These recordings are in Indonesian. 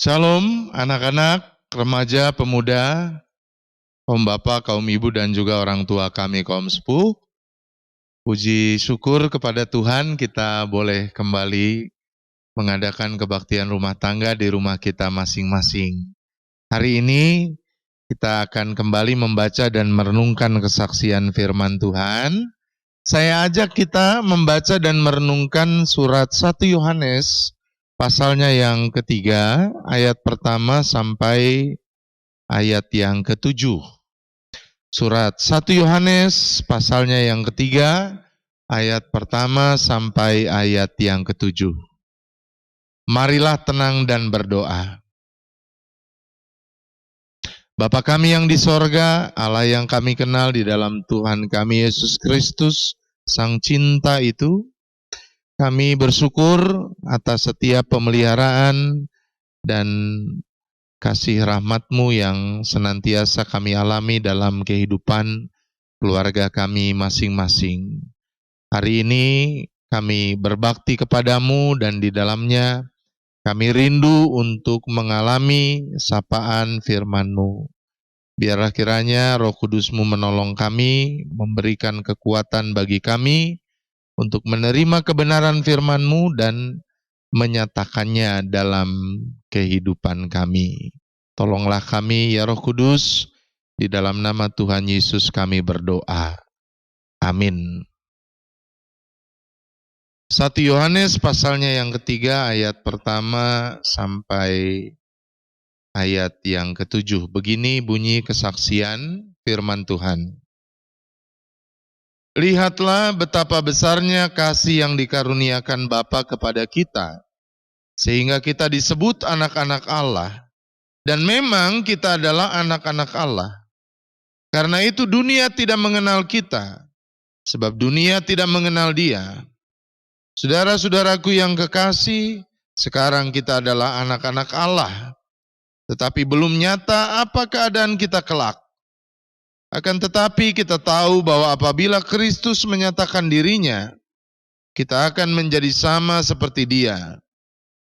Shalom anak-anak, remaja, pemuda, kaum bapak, kaum ibu dan juga orang tua kami kaum sepuh. Puji syukur kepada Tuhan kita boleh kembali mengadakan kebaktian rumah tangga di rumah kita masing-masing. Hari ini kita akan kembali membaca dan merenungkan kesaksian firman Tuhan. Saya ajak kita membaca dan merenungkan surat 1 Yohanes pasalnya yang ketiga, ayat pertama sampai ayat yang ke-7. Surat 1 Yohanes pasalnya yang ketiga, ayat pertama sampai ayat yang ke-7. Marilah tenang dan berdoa. Bapa kami yang di sorga, Allah yang kami kenal di dalam Tuhan kami Yesus Kristus, Sang Cinta itu, kami bersyukur atas setiap pemeliharaan dan kasih rahmat-Mu yang senantiasa kami alami dalam kehidupan keluarga kami masing-masing. Hari ini kami berbakti kepadamu dan di dalamnya kami rindu untuk mengalami sapaan firman-Mu. Biarlah kiranya Roh Kudus-Mu menolong kami, memberikan kekuatan bagi kami untuk menerima kebenaran firman-Mu dan menyatakannya dalam kehidupan kami. Tolonglah kami ya Roh Kudus, di dalam nama Tuhan Yesus kami berdoa. Amin. 1 Yohanes pasalnya yang ketiga ayat pertama sampai ayat yang ke-7. Begini bunyi kesaksian firman Tuhan. Lihatlah betapa besarnya kasih yang dikaruniakan Bapa kepada kita, sehingga kita disebut anak-anak Allah. Dan memang kita adalah anak-anak Allah. Karena itu dunia tidak mengenal kita, sebab dunia tidak mengenal Dia. Saudara-saudaraku yang kekasih, sekarang kita adalah anak-anak Allah, tetapi belum nyata apa keadaan kita kelak. Akan tetapi kita tahu bahwa apabila Kristus menyatakan dirinya, kita akan menjadi sama seperti Dia,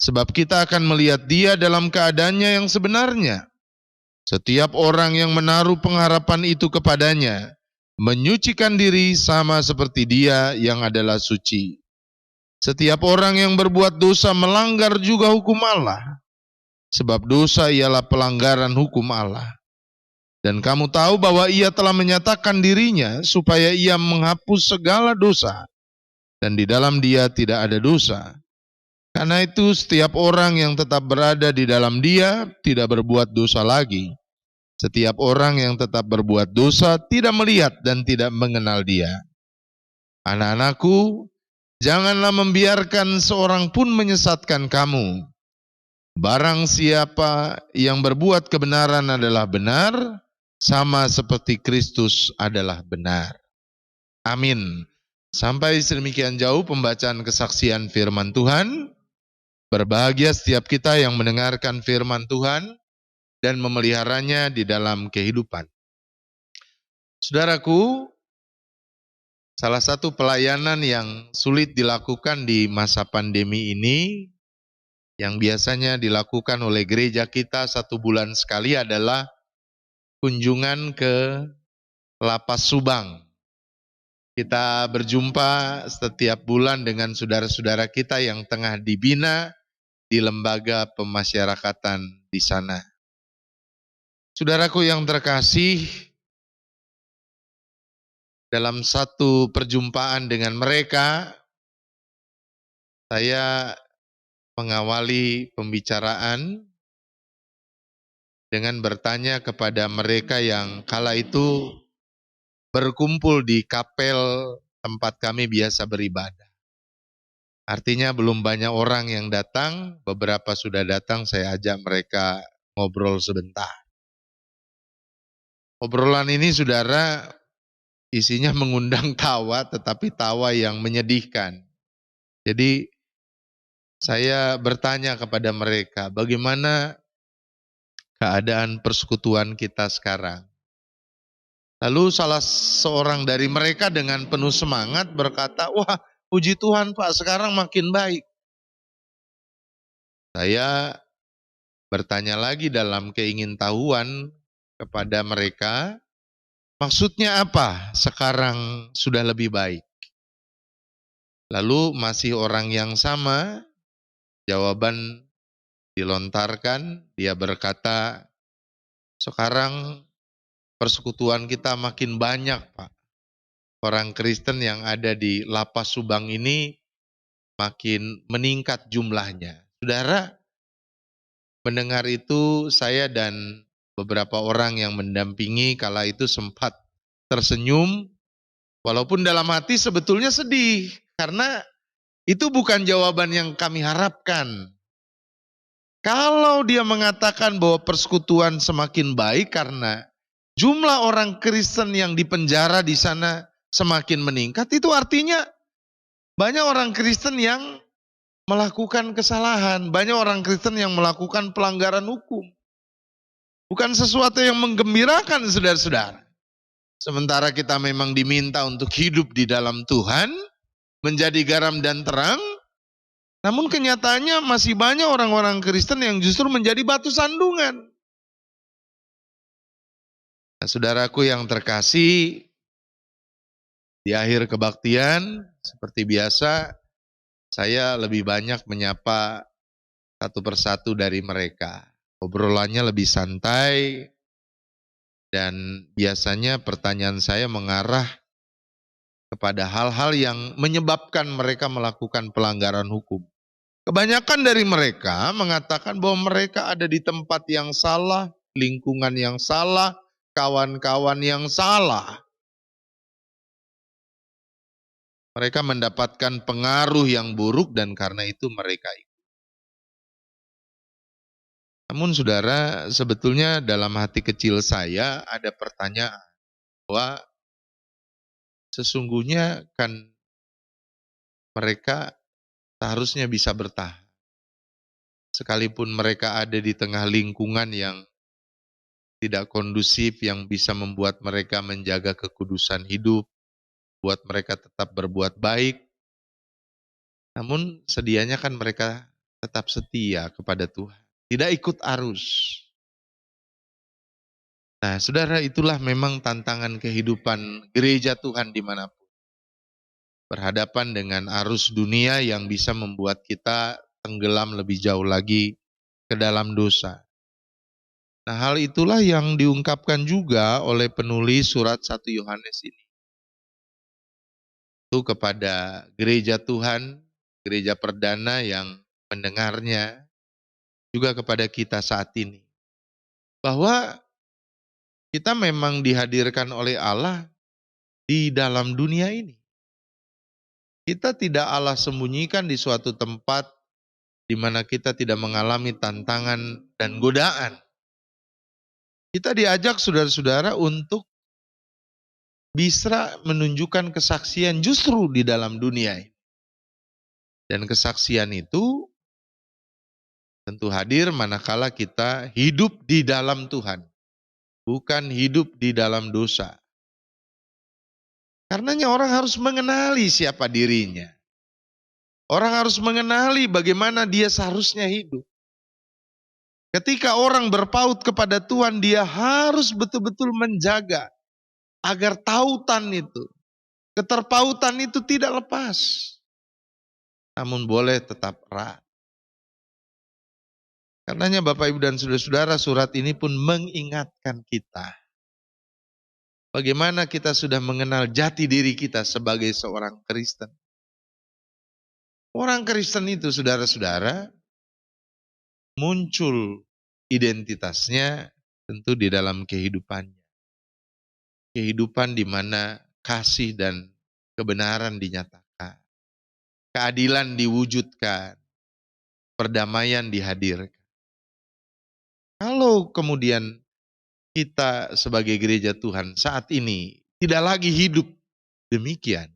sebab kita akan melihat Dia dalam keadaannya yang sebenarnya. Setiap orang yang menaruh pengharapan itu kepadanya, menyucikan diri sama seperti Dia yang adalah suci. Setiap orang yang berbuat dosa melanggar juga hukum Allah, sebab dosa ialah pelanggaran hukum Allah. Dan kamu tahu bahwa Ia telah menyatakan dirinya supaya Ia menghapus segala dosa, dan di dalam Dia tidak ada dosa. Karena itu setiap orang yang tetap berada di dalam Dia tidak berbuat dosa lagi. Setiap orang yang tetap berbuat dosa tidak melihat dan tidak mengenal Dia. Anak-anakku, janganlah membiarkan seorang pun menyesatkan kamu. Barang siapa yang berbuat kebenaran adalah benar, sama seperti Kristus adalah benar. Amin. Sampai sedemikian jauh pembacaan kesaksian firman Tuhan. Berbahagia setiap kita yang mendengarkan firman Tuhan dan memeliharanya di dalam kehidupan. Saudaraku, salah satu pelayanan yang sulit dilakukan di masa pandemi ini, yang biasanya dilakukan oleh gereja kita 1 bulan sekali adalah kunjungan ke Lapas Subang. Kita berjumpa setiap bulan dengan saudara-saudara kita yang tengah dibina di lembaga pemasyarakatan di sana. Saudaraku yang terkasih, dalam satu perjumpaan dengan mereka, saya mengawali pembicaraan dengan bertanya kepada mereka yang kala itu berkumpul di kapel tempat kami biasa beribadah. Artinya belum banyak orang yang datang, beberapa sudah datang, saya ajak mereka ngobrol sebentar. Obrolan ini saudara isinya mengundang tawa, tetapi tawa yang menyedihkan. Jadi saya bertanya kepada mereka, bagaimana keadaan persekutuan kita sekarang? Lalu salah seorang dari mereka dengan penuh semangat berkata, wah puji Tuhan Pak, sekarang makin baik. Saya bertanya lagi dalam keingintahuan kepada mereka, maksudnya apa sekarang sudah lebih baik? Lalu masih orang yang sama, jawaban dilontarkan, dia berkata, sekarang persekutuan kita makin banyak, Pak. Orang Kristen yang ada di Lapas Subang ini makin meningkat jumlahnya. Saudara, mendengar itu saya dan beberapa orang yang mendampingi kala itu sempat tersenyum, walaupun dalam hati sebetulnya sedih, karena itu bukan jawaban yang kami harapkan. Kalau dia mengatakan bahwa persekutuan semakin baik karena jumlah orang Kristen yang dipenjara di sana semakin meningkat, itu artinya banyak orang Kristen yang melakukan kesalahan, banyak orang Kristen yang melakukan pelanggaran hukum. Bukan sesuatu yang menggembirakan, saudara-saudara. Sementara kita memang diminta untuk hidup di dalam Tuhan, menjadi garam dan terang, namun kenyataannya masih banyak orang-orang Kristen yang justru menjadi batu sandungan. Nah, saudaraku yang terkasih, di akhir kebaktian, seperti biasa, saya lebih banyak menyapa satu persatu dari mereka. Obrolannya lebih santai, dan biasanya pertanyaan saya mengarah kepada hal-hal yang menyebabkan mereka melakukan pelanggaran hukum. Kebanyakan dari mereka mengatakan bahwa mereka ada di tempat yang salah, lingkungan yang salah, kawan-kawan yang salah. Mereka mendapatkan pengaruh yang buruk dan karena itu mereka ikut. Namun saudara, sebetulnya dalam hati kecil saya ada pertanyaan bahwa sesungguhnya kan mereka seharusnya bisa bertahan. Sekalipun mereka ada di tengah lingkungan yang tidak kondusif, yang bisa membuat mereka menjaga kekudusan hidup, buat mereka tetap berbuat baik, namun sedianya kan mereka tetap setia kepada Tuhan, tidak ikut arus. Nah, saudara, itulah memang tantangan kehidupan gereja Tuhan dimanapun. Berhadapan dengan arus dunia yang bisa membuat kita tenggelam lebih jauh lagi ke dalam dosa. Nah, hal itulah yang diungkapkan juga oleh penulis surat 1 Yohanes ini. Itu kepada gereja Tuhan, gereja perdana yang mendengarnya, juga kepada kita saat ini. Bahwa kita memang dihadirkan oleh Allah di dalam dunia ini. Kita tidak Allah sembunyikan di suatu tempat di mana kita tidak mengalami tantangan dan godaan. Kita diajak saudara-saudara untuk bisa menunjukkan kesaksian justru di dalam dunia ini. Dan kesaksian itu tentu hadir manakala kita hidup di dalam Tuhan, bukan hidup di dalam dosa. Karenanya orang harus mengenali siapa dirinya. Orang harus mengenali bagaimana dia seharusnya hidup. Ketika orang berpaut kepada Tuhan, dia harus betul-betul menjaga agar tautan itu, keterpautan itu tidak lepas. Namun boleh tetap erat. Karenanya Bapak Ibu dan Saudara-saudara, surat ini pun mengingatkan kita. Bagaimana kita sudah mengenal jati diri kita sebagai seorang Kristen. Orang Kristen itu saudara-saudara, muncul identitasnya tentu di dalam kehidupannya. Kehidupan di mana kasih dan kebenaran dinyatakan. Keadilan diwujudkan. Perdamaian dihadirkan. Kalau kemudian kita sebagai gereja Tuhan saat ini tidak lagi hidup demikian,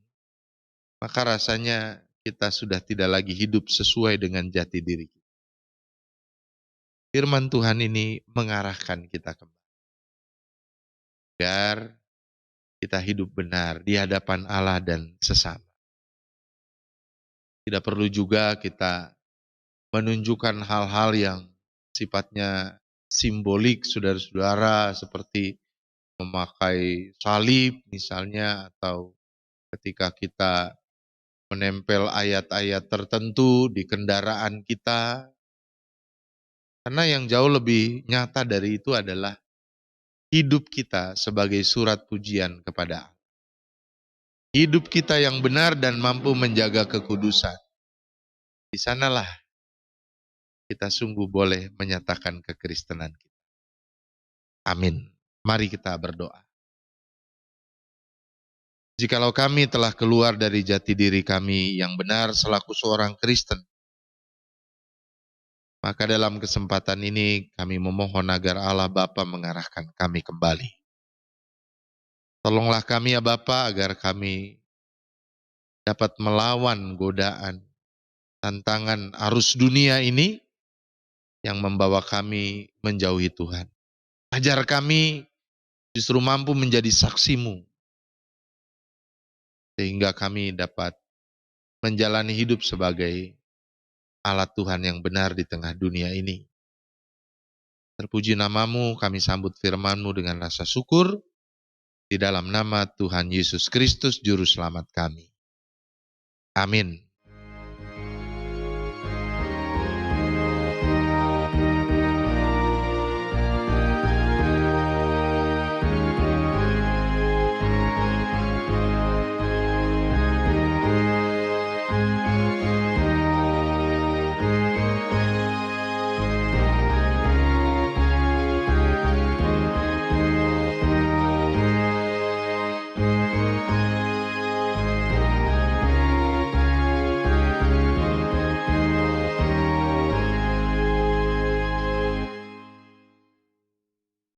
maka rasanya kita sudah tidak lagi hidup sesuai dengan jati diri kita. Firman Tuhan ini mengarahkan kita kembali agar kita hidup benar di hadapan Allah dan sesama. Tidak perlu juga kita menunjukkan hal-hal yang sifatnya simbolik, saudara-saudara, seperti memakai salib misalnya, atau ketika kita menempel ayat-ayat tertentu di kendaraan kita. Karena yang jauh lebih nyata dari itu adalah hidup kita sebagai surat pujian kepada Allah. Hidup kita yang benar dan mampu menjaga kekudusan. Di sanalah kita sungguh boleh menyatakan kekristenan kita. Amin. Mari kita berdoa. Jikalau kami telah keluar dari jati diri kami yang benar selaku seorang Kristen, maka dalam kesempatan ini kami memohon agar Allah Bapa mengarahkan kami kembali. Tolonglah kami ya Bapa agar kami dapat melawan godaan, tantangan arus dunia ini yang membawa kami menjauhi Tuhan. Ajar kami justru mampu menjadi saksi-Mu, sehingga kami dapat menjalani hidup sebagai alat Tuhan yang benar di tengah dunia ini. Terpuji nama-Mu, kami sambut firman-Mu dengan rasa syukur, di dalam nama Tuhan Yesus Kristus, Juru Selamat kami. Amin.